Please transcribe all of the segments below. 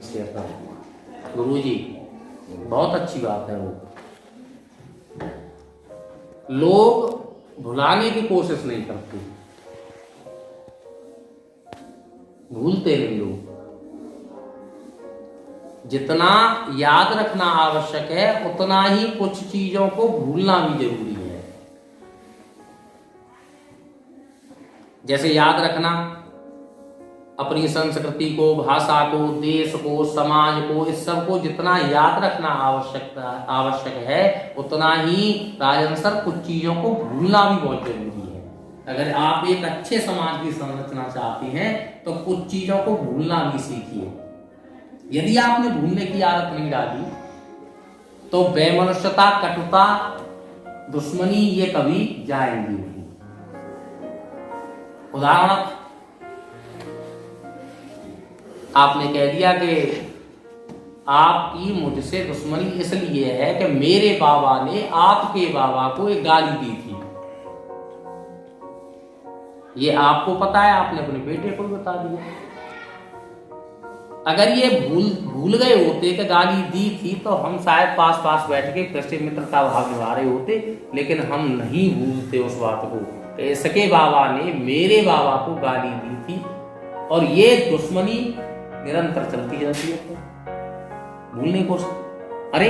गुरु जी बहुत अच्छी बात है। वो लोग भुलाने की कोशिश नहीं करते, भूलते नहीं लोग। जितना याद रखना आवश्यक है उतना ही कुछ चीजों को भूलना भी जरूरी है। जैसे याद रखना अपनी संस्कृति को, भाषा को, देश को, समाज को, इस सब को जितना याद रखना आवश्यक है उतना ही राजन सर कुछ चीजों को भूलना भी बहुत जरूरी है। अगर आप एक अच्छे समाज की संरचना चाहते हैं तो कुछ चीजों को भूलना भी सीखिए। यदि आपने भूलने की आदत नहीं डाली तो बेमनुष्यता, कटुता, दुश्मनी ये कभी जाएंगी नहीं। उदाहरण आपने कह दिया कि आपकी मुझसे दुश्मनी इसलिए है कि मेरे बाबा ने आपके बाबा को एक गाली दी थी। ये आपको पता है, आपने अपने बेटे को भी बता दिया। अगर ये भूल गए होते कि गाली दी थी तो हम शायद पास पास बैठ के फिर से मित्रता भाव निभा रहे होते, लेकिन हम नहीं भूलते उस बात को कि इसके बाबा ने मेरे बाबा को गाली दी थी। और ये दुश्मनी निरंतर चलती रहती है। भूलने को अरे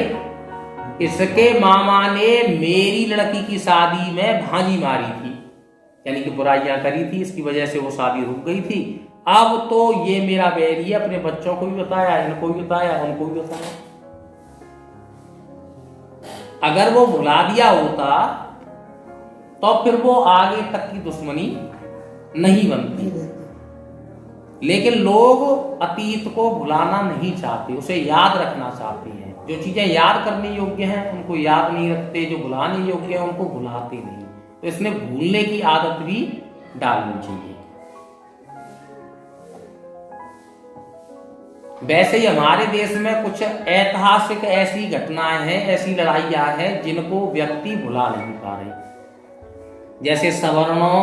इसके मामा ने मेरी लड़की की शादी में भांजी मारी थी, यानी कि बुराइयां करी थी, इसकी वजह से वो शादी रुक गई थी। अब तो ये मेरा बैरी है, अपने बच्चों को भी बताया, इनको भी बताया, उनको भी बताया। अगर वो भुला दिया होता तो फिर वो आगे तक की दुश्मनी नहीं बनती। लेकिन लोग अतीत को भुलाना नहीं चाहते, उसे याद रखना चाहते हैं। जो चीजें याद करने योग्य हैं उनको याद नहीं रखते, जो भुलाने योग्य है उनको भुलाते नहीं। तो इसमें भूलने की आदत भी डालनी चाहिए। वैसे ही हमारे देश में कुछ ऐतिहासिक ऐसी घटनाएं हैं, ऐसी लड़ाइयां हैं जिनको व्यक्ति भुला नहीं पा रहे। जैसे सवर्णों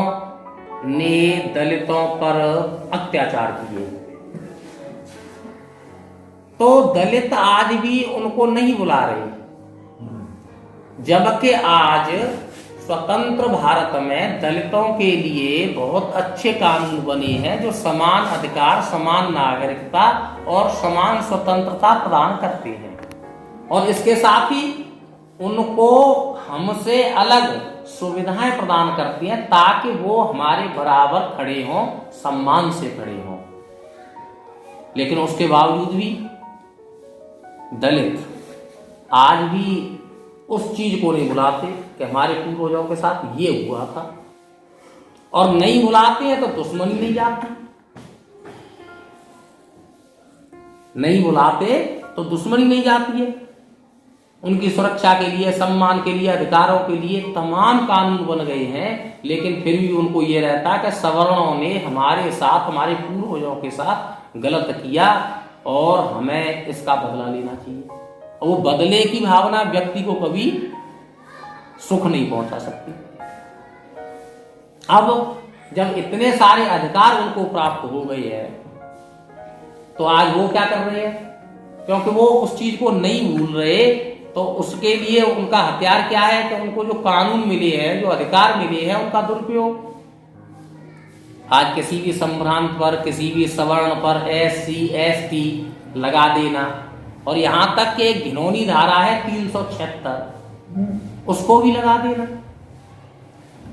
ने दलितों पर अत्याचार किए, तो दलित आज भी उनको नहीं बुला रहे, जबकि आज स्वतंत्र भारत में दलितों के लिए बहुत अच्छे कानून बने हैं जो समान अधिकार, समान नागरिकता और समान स्वतंत्रता प्रदान करते हैं। और इसके साथ ही उनको हमसे अलग सुविधाएं प्रदान करती हैं ताकि वो हमारे बराबर खड़े हों, सम्मान से खड़े हों। लेकिन उसके बावजूद भी दलित आज भी उस चीज को नहीं भुलाते कि हमारे पूर्वजों के साथ ये हुआ था। और नहीं भुलाते हैं तो दुश्मनी नहीं जाती, नहीं भुलाते तो दुश्मनी नहीं जाती है। उनकी सुरक्षा के लिए, सम्मान के लिए, अधिकारों के लिए तमाम कानून बन गए हैं, लेकिन फिर भी उनको ये रहता है कि सवर्णों ने हमारे साथ, हमारे पूर्वजों के साथ गलत किया और हमें इसका बदला लेना चाहिए। और वो बदले की भावना व्यक्ति को कभी सुख नहीं पहुंचा सकती। अब जब इतने सारे अधिकार उनको प्राप्त हो गए हैं तो आज वो क्या कर रहे हैं? क्योंकि वो उस चीज को नहीं भूल रहे, तो उसके लिए उनका हथियार क्या है कि उनको जो कानून मिले हैं, जो अधिकार मिले हैं, उनका दुरुपयोग। आज किसी भी संभ्रांत पर, किसी भी सवर्ण पर SC ST लगा देना, और यहां तक कि एक घिनौनी धारा है 376, उसको भी लगा देना।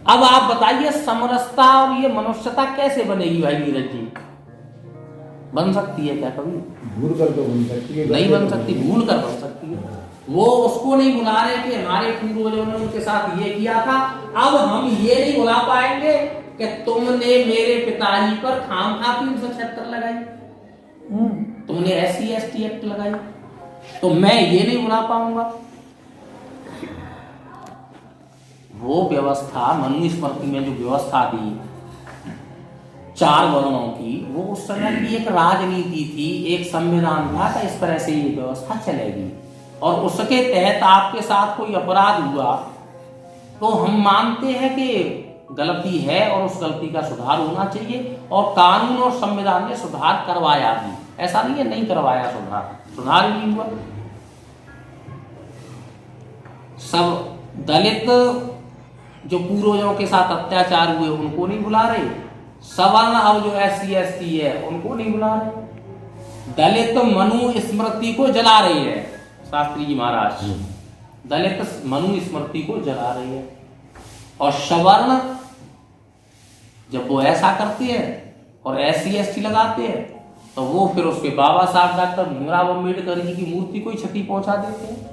अब आप बताइए समरसता और ये मनुष्यता कैसे बनेगी भाई नीरज जी? बन सकती है क्या कभी? भूल कर तो बन सकती है, नहीं बन सकती, भूल कर बन सकती है। वो उसको नहीं भुला रहे कि हमारे पूर्वजों ने उनके साथ ये किया था। अब हम ये नहीं भुला पाएंगे कि तुमने मेरे पिताजी पर खामखा 376 लगाई, तुमने SC ST एक्ट लगाई, तो मैं ये नहीं भुला पाऊंगा। वो व्यवस्था, मनुस्मृति में जो व्यवस्था थी 4 वर्णों की, वो उस समय की एक राजनीति थी, एक संविधान था कि इस तरह से ये व्यवस्था चलेगी। और उसके तहत आपके साथ कोई अपराध हुआ तो हम मानते हैं कि गलती है और उस गलती का सुधार होना चाहिए, और कानून और संविधान ने सुधार करवाया भी। ऐसा नहीं है नहीं करवाया सुधार, सुधार ही नहीं हुआ। सब दलित जो पूर्वजों के साथ अत्याचार हुए उनको नहीं बुला रहे, सवर्ण अब जो SC ST है उनको नहीं बुला रहे, दलित मनु स्मृति को जला रही है शास्त्री जी महाराज, दलित मनु स्मृति को जला रही है। और सवर्ण जब वो ऐसा करते हैं और SC ST लगाते हैं तो वो फिर उसके बाबा साहब डॉक्टर भीमराव अम्बेडकर जी की मूर्ति को ही क्षति पहुंचा देते हैं।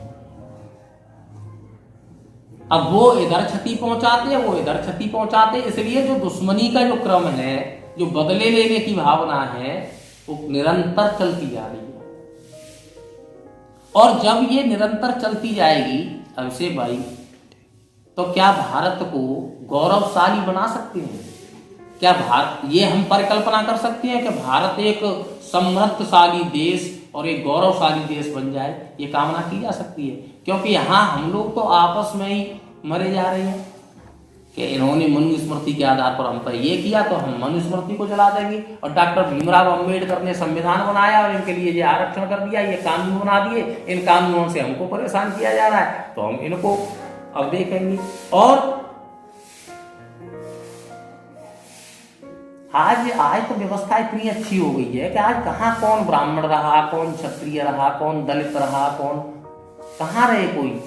अब वो इधर क्षति पहुंचाते हैं, वो इधर क्षति पहुंचाते हैं, इसलिए जो दुश्मनी का जो क्रम है, जो बदले लेने की भावना है, वो निरंतर चलती जा रही है। और जब ये निरंतर चलती जाएगी अभिषेक भाई, तो क्या भारत को गौरवशाली बना सकते हैं? क्या भारत, ये हम परिकल्पना कर सकते हैं कि भारत एक समृद्धशाली देश और एक गौरवशाली देश बन जाए? ये कामना की जा सकती है, क्योंकि यहाँ हम लोग तो आपस में ही मरे जा रहे हैं कि इन्होंने मनुस्मृति के आधार पर हम पर ये किया तो हम मनुस्मृति को जला देंगे, और डॉक्टर भीमराव अम्बेडकर ने संविधान बनाया और इनके लिए ये आरक्षण कर दिया, ये कानून बना दिए, इन कानूनों से हमको परेशान किया जा रहा है, तो हम इनको अब देखेंगे। और आज तो व्यवस्था इतनी अच्छी हो गई है कि आज कहाँ कौन ब्राह्मण रहा, कौन क्षत्रिय रहा, कौन दलित रहा, कौन कहाँ रहे कोई।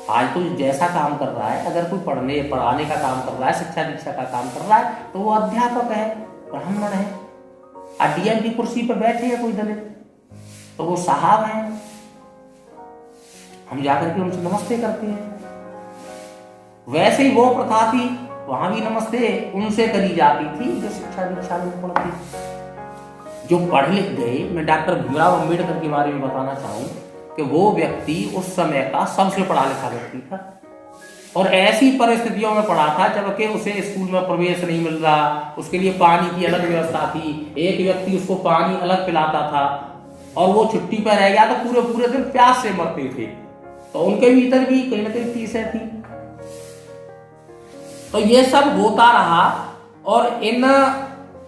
आज तो जैसा काम कर रहा है, अगर कोई पढ़ाने का काम कर रहा है, शिक्षा दीक्षा का काम कर रहा है, तो वो अध्यापक है, ब्राह्मण है। DM की कुर्सी पर बैठे हैं कोई दलित, तो वो साहब हैं, हम जाकर के उनसे नमस्ते करते हैं। वैसे ही वो प्रथा थी, वहां भी नमस्ते उनसे करी जाती थी जो शिक्षा दीक्षा में पढ़ती, जो पढ़ लिख गए। मैं डॉक्टर भीमराव अम्बेडकर के बारे में बताना चाहूँ कि वो व्यक्ति उस समय का सबसे पढ़ा लिखा व्यक्ति था, और ऐसी परिस्थितियों में पढ़ा था जबकि उसे स्कूल में प्रवेश नहीं मिल रहा, उसके लिए पानी की अलग व्यवस्था थी, एक व्यक्ति उसको पानी अलग पिलाता था, और वो छुट्टी पर रह गया तो पूरे पूरे दिन प्यास से मरते थे। तो उनके भीतर भी कहीं ना कहीं तीसें थी। तो ये सब होता रहा, और इन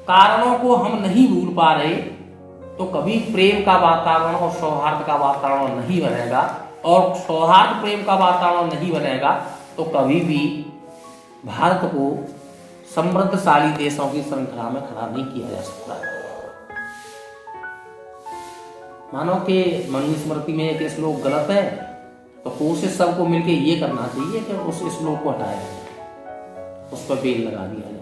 कारणों को हम नहीं भूल पा रहे, तो कभी प्रेम का वातावरण और सौहार्द का वातावरण नहीं बनेगा, और सौहार्द प्रेम का वातावरण नहीं बनेगा तो कभी भी भारत को समृद्धशाली देशों की श्रृंखला में खड़ा नहीं किया जा सकता। मानो कि मनुस्मृति में एक श्लोक गलत है, तो कोशिश सबको मिलकर ये करना चाहिए कि उस श्लोक को हटाया जाए, उस पर बेल लगा दिया जाए।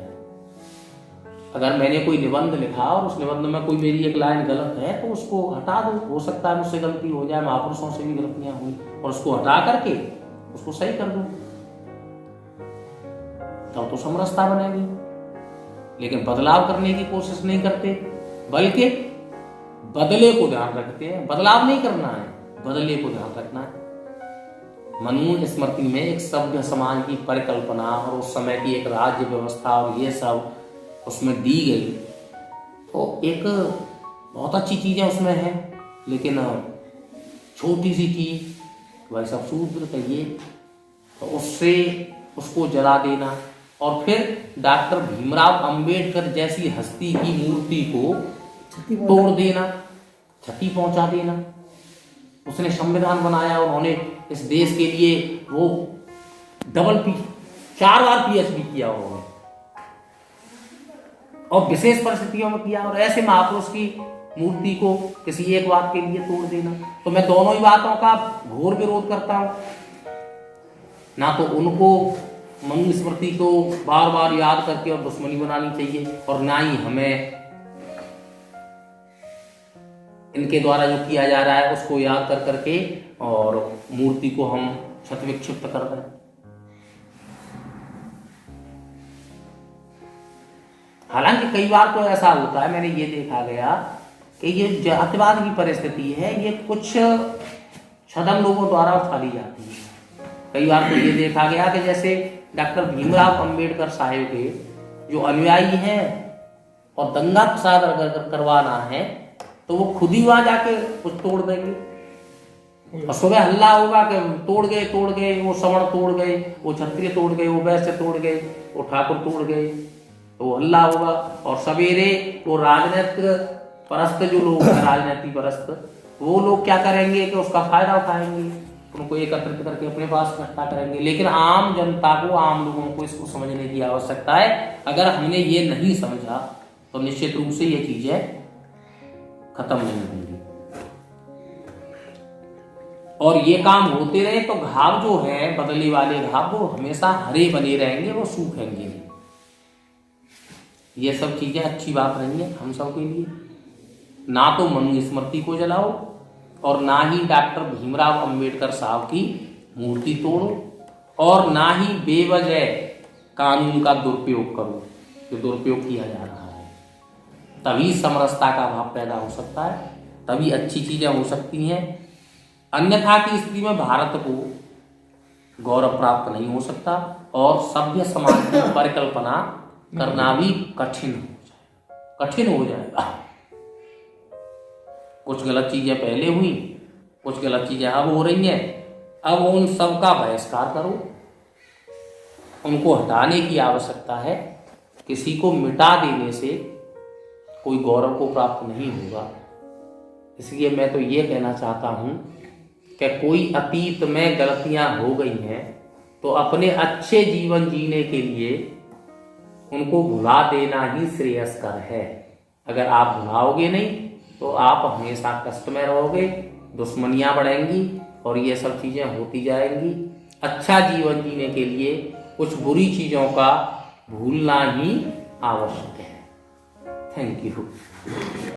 अगर मैंने कोई निबंध लिखा और उस निबंध में कोई मेरी एक लाइन गलत है तो उसको हटा दो, हो सकता है मुझसे गलती हो जाए, महापुरुषों से भी गलतियां हुई, और उसको हटा करके उसको सही कर दो, तब तो समरसता बनेगी। लेकिन बदलाव करने की कोशिश नहीं करते, बल्कि बदले को ध्यान रखते हैं। बदलाव नहीं करना है, बदले को ध्यान रखना है। मनु स्मृति में एक सभ्य समाज की परिकल्पना और उस समय की एक राज्य व्यवस्था और ये सब उसमें दी गई, तो एक बहुत अच्छी चीजें उसमें है। लेकिन छोटी सी चीज भाई सब शूद्र कहिए, तो उससे उसको जला देना, और फिर डॉक्टर भीमराव अंबेडकर जैसी हस्ती की मूर्ति को तोड़ देना, क्षति पहुंचा देना। उसने संविधान बनाया, उन्होंने इस देश के लिए वो 4 बार PhD किया उन्होंने, और विशेष परिस्थितियों में किया, और ऐसे महापुरुष की मूर्ति को किसी एक बात के लिए तोड़ देना। तो मैं दोनों ही बातों का घोर विरोध करता हूं। ना तो उनको मनुस्मृति को बार बार याद करके और दुश्मनी बनानी चाहिए, और ना ही हमें इनके द्वारा जो किया जा रहा है उसको याद कर करके और मूर्ति को हम क्षत विक्षिप्त कर रहे हैं। हालांकि कई बार तो ऐसा होता है, मैंने ये देखा गया कि ये जातिवाद की परिस्थिति है, ये कुछ छदम लोगों द्वारा उठा ली जाती है। कई बार तो ये देखा गया कि जैसे डॉक्टर भीमराव अंबेडकर साहेब के जो अनुयायी हैं और दंगा फसाद अगर करवाना है तो वो खुद ही वहां जाके कुछ तोड़ देंगे, और सुबह हल्ला होगा कि तोड़ गए, वो सवर्ण तोड़ गए, वो क्षत्रिय तोड़ गए, वो वैश्य तोड़ गए, वो ठाकुर तोड़ गए, तो हल्ला होगा। और सवेरे वो राजनीतिक परस्त जो लोग हैं, राजनीति परस्त, वो लोग क्या करेंगे कि उसका फायदा उठाएंगे, उनको एकत्रित करके अपने पास इकट्ठा करेंगे। लेकिन आम जनता को, आम लोगों को इसको समझने की आवश्यकता है। अगर हमने ये नहीं समझा तो निश्चित रूप से ये चीजें खत्म नहीं होंगी। और ये काम होते रहे तो घाव जो है, बदले वाले घाव, वो हमेशा हरे बने रहेंगे, वो सूखेंगे नहीं। ये सब चीजें अच्छी बात नहीं है हम सब के लिए। ना तो मनुस्मृति को जलाओ और ना ही डॉक्टर भीमराव अंबेडकर साहब की मूर्ति तोड़ो, और ना ही बेवजह कानून का दुरुपयोग करो, जो दुरुपयोग किया जा रहा है। तभी समरसता का भाव पैदा हो सकता है, तभी अच्छी चीजें हो सकती हैं। अन्यथा की स्थिति में भारत को गौरव प्राप्त नहीं हो सकता और सभ्य समाज की परिकल्पना करना भी कठिन हो जाएगा। कुछ गलत चीजें पहले हुई, कुछ गलत चीजें अब हो रही हैं। अब उन सब का बहिष्कार करो, उनको हटाने की आवश्यकता है। किसी को मिटा देने से कोई गौरव को प्राप्त नहीं होगा। इसलिए मैं तो ये कहना चाहता हूँ कि कोई अतीत में गलतियां हो गई हैं तो अपने अच्छे जीवन जीने के लिए उनको भुला देना ही श्रेयस्कर है। अगर आप भुलाओगे नहीं तो आप हमेशा कष्ट में रहोगे, दुश्मनियां बढ़ेंगी और ये सब चीजें होती जाएंगी। अच्छा जीवन जीने के लिए कुछ बुरी चीजों का भूलना ही आवश्यक है। Thank you.